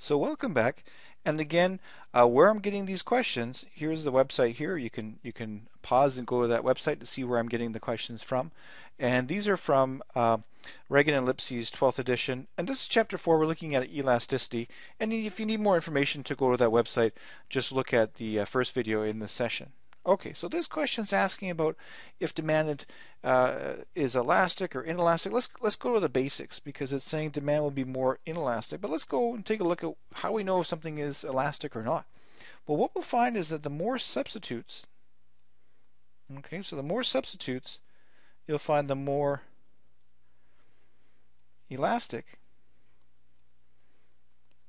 So welcome back. And again, where I'm getting these questions, here's the website here. You can pause and go to that website to see where I'm getting the questions from. And these are from Reagan and Lipsey's 12th edition. And this is chapter 4. We're looking at elasticity. And if you need more information to go to that website, just look at the first video in this session. Okay, so this question is asking about if demand is elastic or inelastic. Let's go to the basics because it's saying demand will be more inelastic. But let's go and take a look at how we know if something is elastic or not. Well, what we'll find is that the more substitutes, okay, so the more substitutes, you'll find the more elastic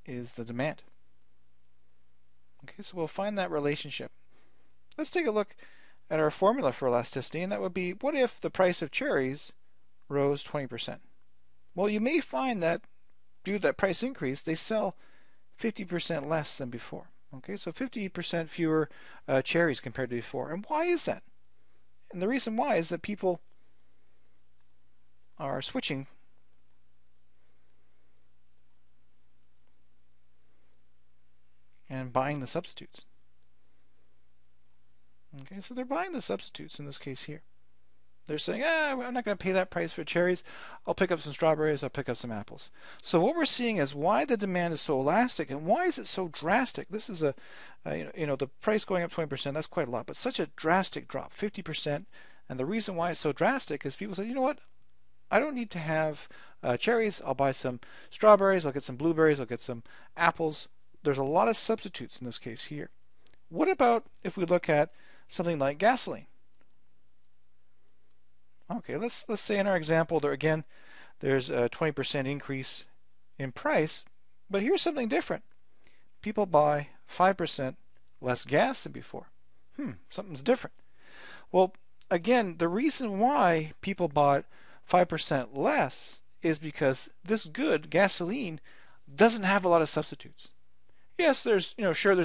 is the demand. Okay, so we'll find that relationship. Let's take a look at our formula for elasticity, and that would be, what if the price of cherries rose 20%? Well, you may find that due to that price increase, they sell 50% less than before. Okay, so 50% fewer cherries compared to before. And why is that? And the reason why is that people are switching and buying the substitutes. Okay, so they're buying the substitutes in this case here. They're saying, I'm not going to pay that price for cherries. I'll pick up some strawberries. I'll pick up some apples. So what we're seeing is why the demand is so elastic and why is it so drastic. This is the price going up 20%. That's quite a lot, but such a drastic drop, 50%. And the reason why it's so drastic is people say, you know what? I don't need to have cherries. I'll buy some strawberries. I'll get some blueberries. I'll get some apples. There's a lot of substitutes in this case here. What about if we look at something like gasoline? Okay, let's say in our example there again there's a 20% increase in price, but here's something different. People buy 5% less gas than before. Something's different. Well, again, the reason why people bought 5% less is because this good, gasoline, doesn't have a lot of substitutes. Yes, there's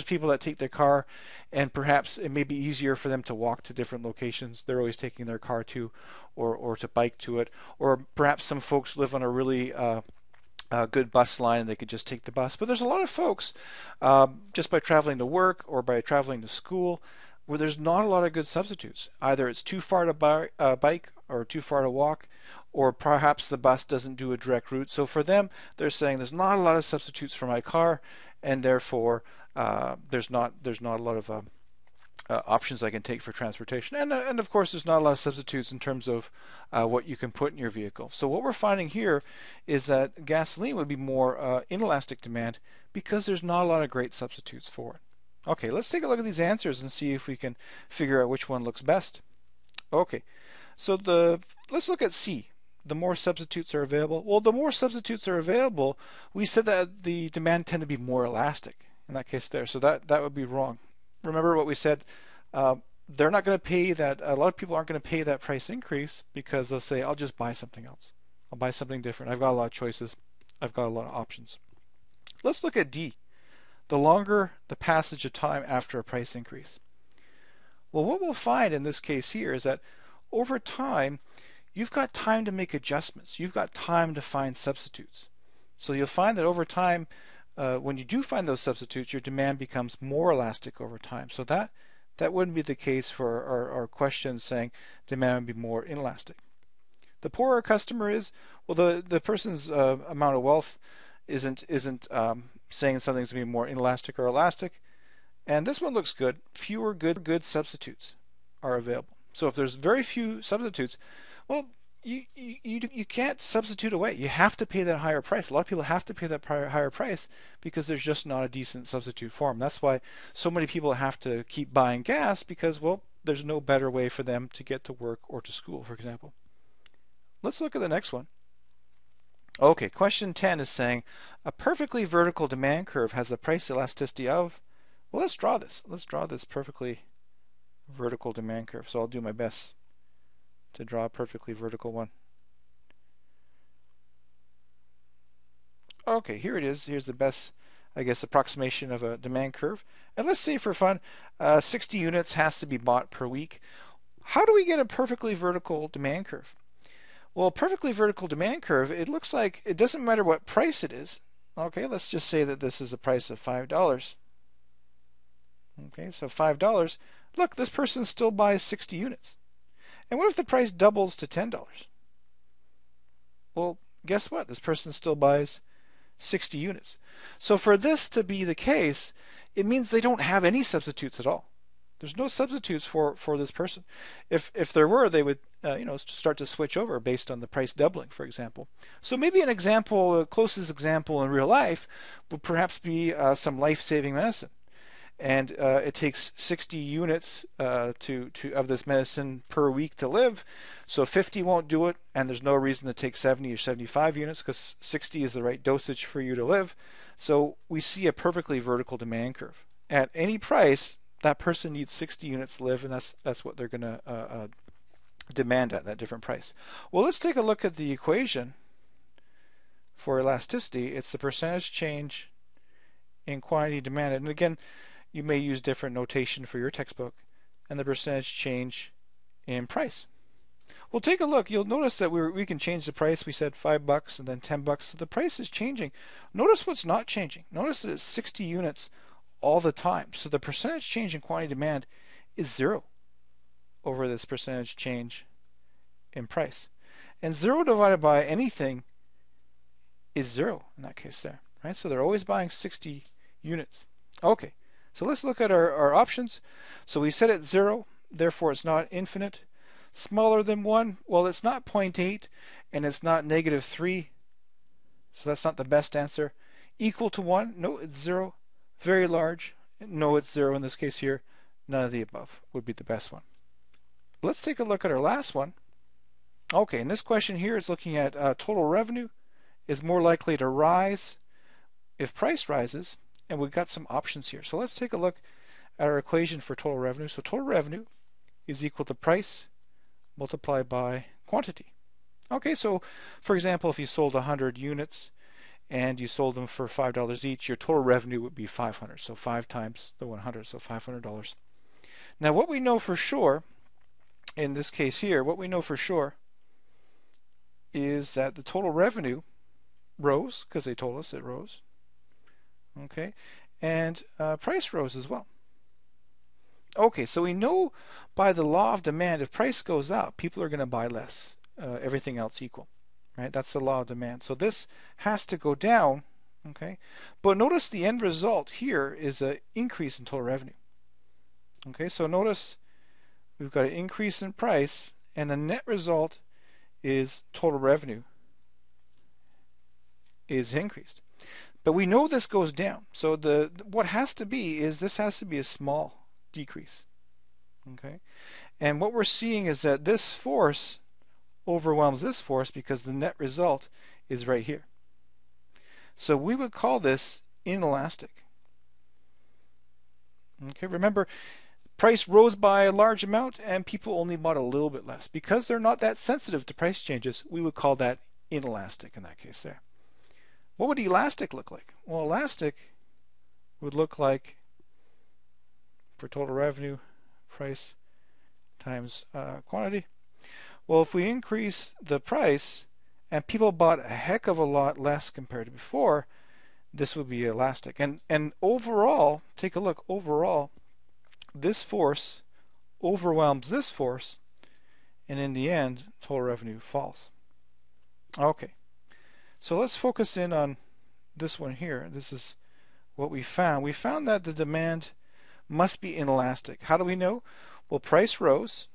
people that take their car, and perhaps it may be easier for them to walk to different locations. They're always taking their car to, or to bike to it, or perhaps some folks live on a really good bus line and they could just take the bus. But there's a lot of folks just by traveling to work or by traveling to school where there's not a lot of good substitutes. Either it's too far to bike or too far to walk, or perhaps the bus doesn't do a direct route. So for them, they're saying there's not a lot of substitutes for my car, and therefore there's not a lot of options I can take for transportation, and of course there's not a lot of substitutes in terms of what you can put in your vehicle. So what we're finding here is that gasoline would be more inelastic demand because there's not a lot of great substitutes for it. Okay, let's take a look at these answers and see if we can figure out which one looks best. Okay, so let's look at C. The more substitutes are available. Well, the more substitutes are available, we said that the demand tend to be more elastic in that case there. So that would be wrong. Remember what we said. They're not going to pay that. A lot of people aren't going to pay that price increase because they'll say, I'll just buy something else. I'll buy something different. I've got a lot of choices. I've got a lot of options. Let's look at D. The longer the passage of time after a price increase. Well, what we'll find in this case here is that over time, you've got time to make adjustments. You've got time to find substitutes. So you'll find that over time, when you do find those substitutes, your demand becomes more elastic over time. So that wouldn't be the case for our question saying demand would be more inelastic. The poorer customer is, well, the person's amount of wealth isn't saying something's going to be more inelastic or elastic. And this one looks good. Fewer good substitutes are available. So if there's very few substitutes, well, you can't substitute away. You have to pay that higher price. A lot of people have to pay that higher price because there's just not a decent substitute for them. That's why so many people have to keep buying gas because, well, there's no better way for them to get to work or to school, for example. Let's look at the next one. Okay, question 10 is saying a perfectly vertical demand curve has a price elasticity of, well, let's draw this. Let's draw this perfectly vertical demand curve. So I'll do my best to draw a perfectly vertical one. Okay, here it is. Here's the best, I guess, approximation of a demand curve. And let's say for fun, 60 units has to be bought per week. How do we get a perfectly vertical demand curve? Well, a perfectly vertical demand curve, it looks like it doesn't matter what price it is. Okay, let's just say that this is a price of $5. Okay, so $5. Look, this person still buys 60 units. And what if the price doubles to $10? Well, guess what? This person still buys 60 units. So for this to be the case, it means they don't have any substitutes at all. There's no substitutes for this person. If there were, they would start to switch over based on the price doubling, for example. So maybe an example, a closest example in real life, would perhaps be some life-saving medicine. And it takes 60 units of this medicine per week to live. So 50 won't do it, and there's no reason to take 70 or 75 units because 60 is the right dosage for you to live. So we see a perfectly vertical demand curve. At any price, that person needs 60 units to live, and that's what they're going to demand at that different price. Well, let's take a look at the equation for elasticity. It's the percentage change in quantity demanded. And again, you may use different notation for your textbook, and the percentage change in price. Well, take a look. You'll notice that we can change the price. We said $5 and then $10. So the price is changing. Notice what's not changing. Notice that it's 60 units all the time. So the percentage change in quantity demand is 0 over this percentage change in price. And 0 divided by anything is 0 in that case there. Right? So they're always buying 60 units. Okay. So let's look at our options. So we set it 0, therefore it's not infinite. Smaller than 1, well, it's not 0.8 and it's not -3, so that's not the best answer. Equal to 1, no, it's 0. Very large, no, it's 0 in this case here. None of the above would be the best one. Let's take a look at our last one. Okay, and this question here is looking at total revenue is more likely to rise if price rises. And we've got some options here. So let's take a look at our equation for total revenue. So total revenue is equal to price multiplied by quantity. Okay, so for example, if you sold 100 units and you sold them for $5 each, your total revenue would be 500. So 5 times the 100, so $500. Now what we know for sure, in this case here, what we know for sure is that the total revenue rose, because they told us it rose. Okay, and price rose as well. Okay, so we know by the law of demand, if price goes up, people are going to buy less, everything else equal, right? That's the law of demand. So this has to go down, okay? But notice the end result here is an increase in total revenue. Okay, so notice we've got an increase in price, and the net result is total revenue is increased. But we know this goes down. So what has to be is this has to be a small decrease. Okay? And what we're seeing is that this force overwhelms this force because the net result is right here. So we would call this inelastic. Okay, remember, price rose by a large amount and people only bought a little bit less. Because they're not that sensitive to price changes, we would call that inelastic in that case there. What would elastic look like? Well, elastic would look like, for total revenue, price times quantity. Well, if we increase the price and people bought a heck of a lot less compared to before, this would be elastic. And overall, take a look, overall, this force overwhelms this force, and in the end, total revenue falls. Okay. So let's focus in on this one here. This is what we found. We found that the demand must be inelastic. How do we know? Well, price rose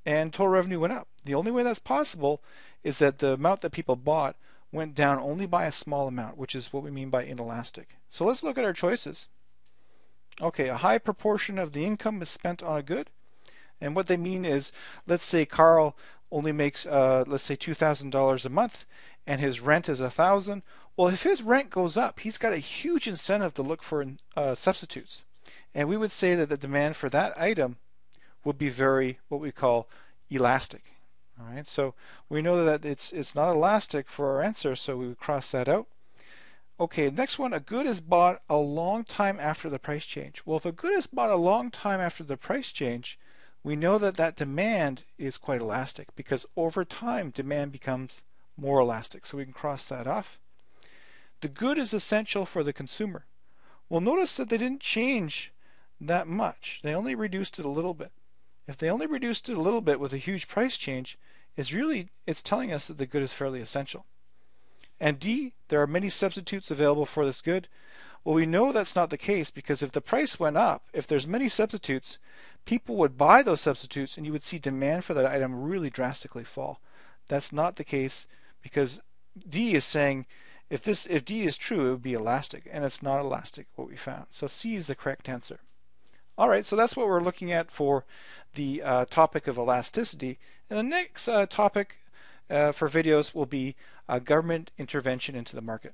and total revenue went up. The only way that's possible is that the amount that people bought went down only by a small amount, which is what we mean by inelastic. So let's look at our choices. Okay, a high proportion of the income is spent on a good. And what they mean is, let's say Carl only makes, let's say $2,000 a month, and his rent is $1,000. Well, if his rent goes up, he's got a huge incentive to look for substitutes. And we would say that the demand for that item would be very, what we call, elastic. All right, so we know that it's not elastic for our answer, so we would cross that out. Okay, next one, a good is bought a long time after the price change. Well, if a good is bought a long time after the price change, we know that that demand is quite elastic because over time demand becomes more elastic. So we can cross that off. The good is essential for the consumer. Well, notice that they didn't change that much. They only reduced it a little bit. If they only reduced it a little bit with a huge price change, it's telling us that the good is fairly essential. And D, there are many substitutes available for this good. Well, we know that's not the case, because if the price went up, if there's many substitutes, people would buy those substitutes and you would see demand for that item really drastically fall. That's not the case, because D is saying if D is true, it would be elastic, and it's not elastic, what we found. So C is the correct answer. All right, so that's what we're looking at for the topic of elasticity. And the next topic for videos will be government intervention into the market.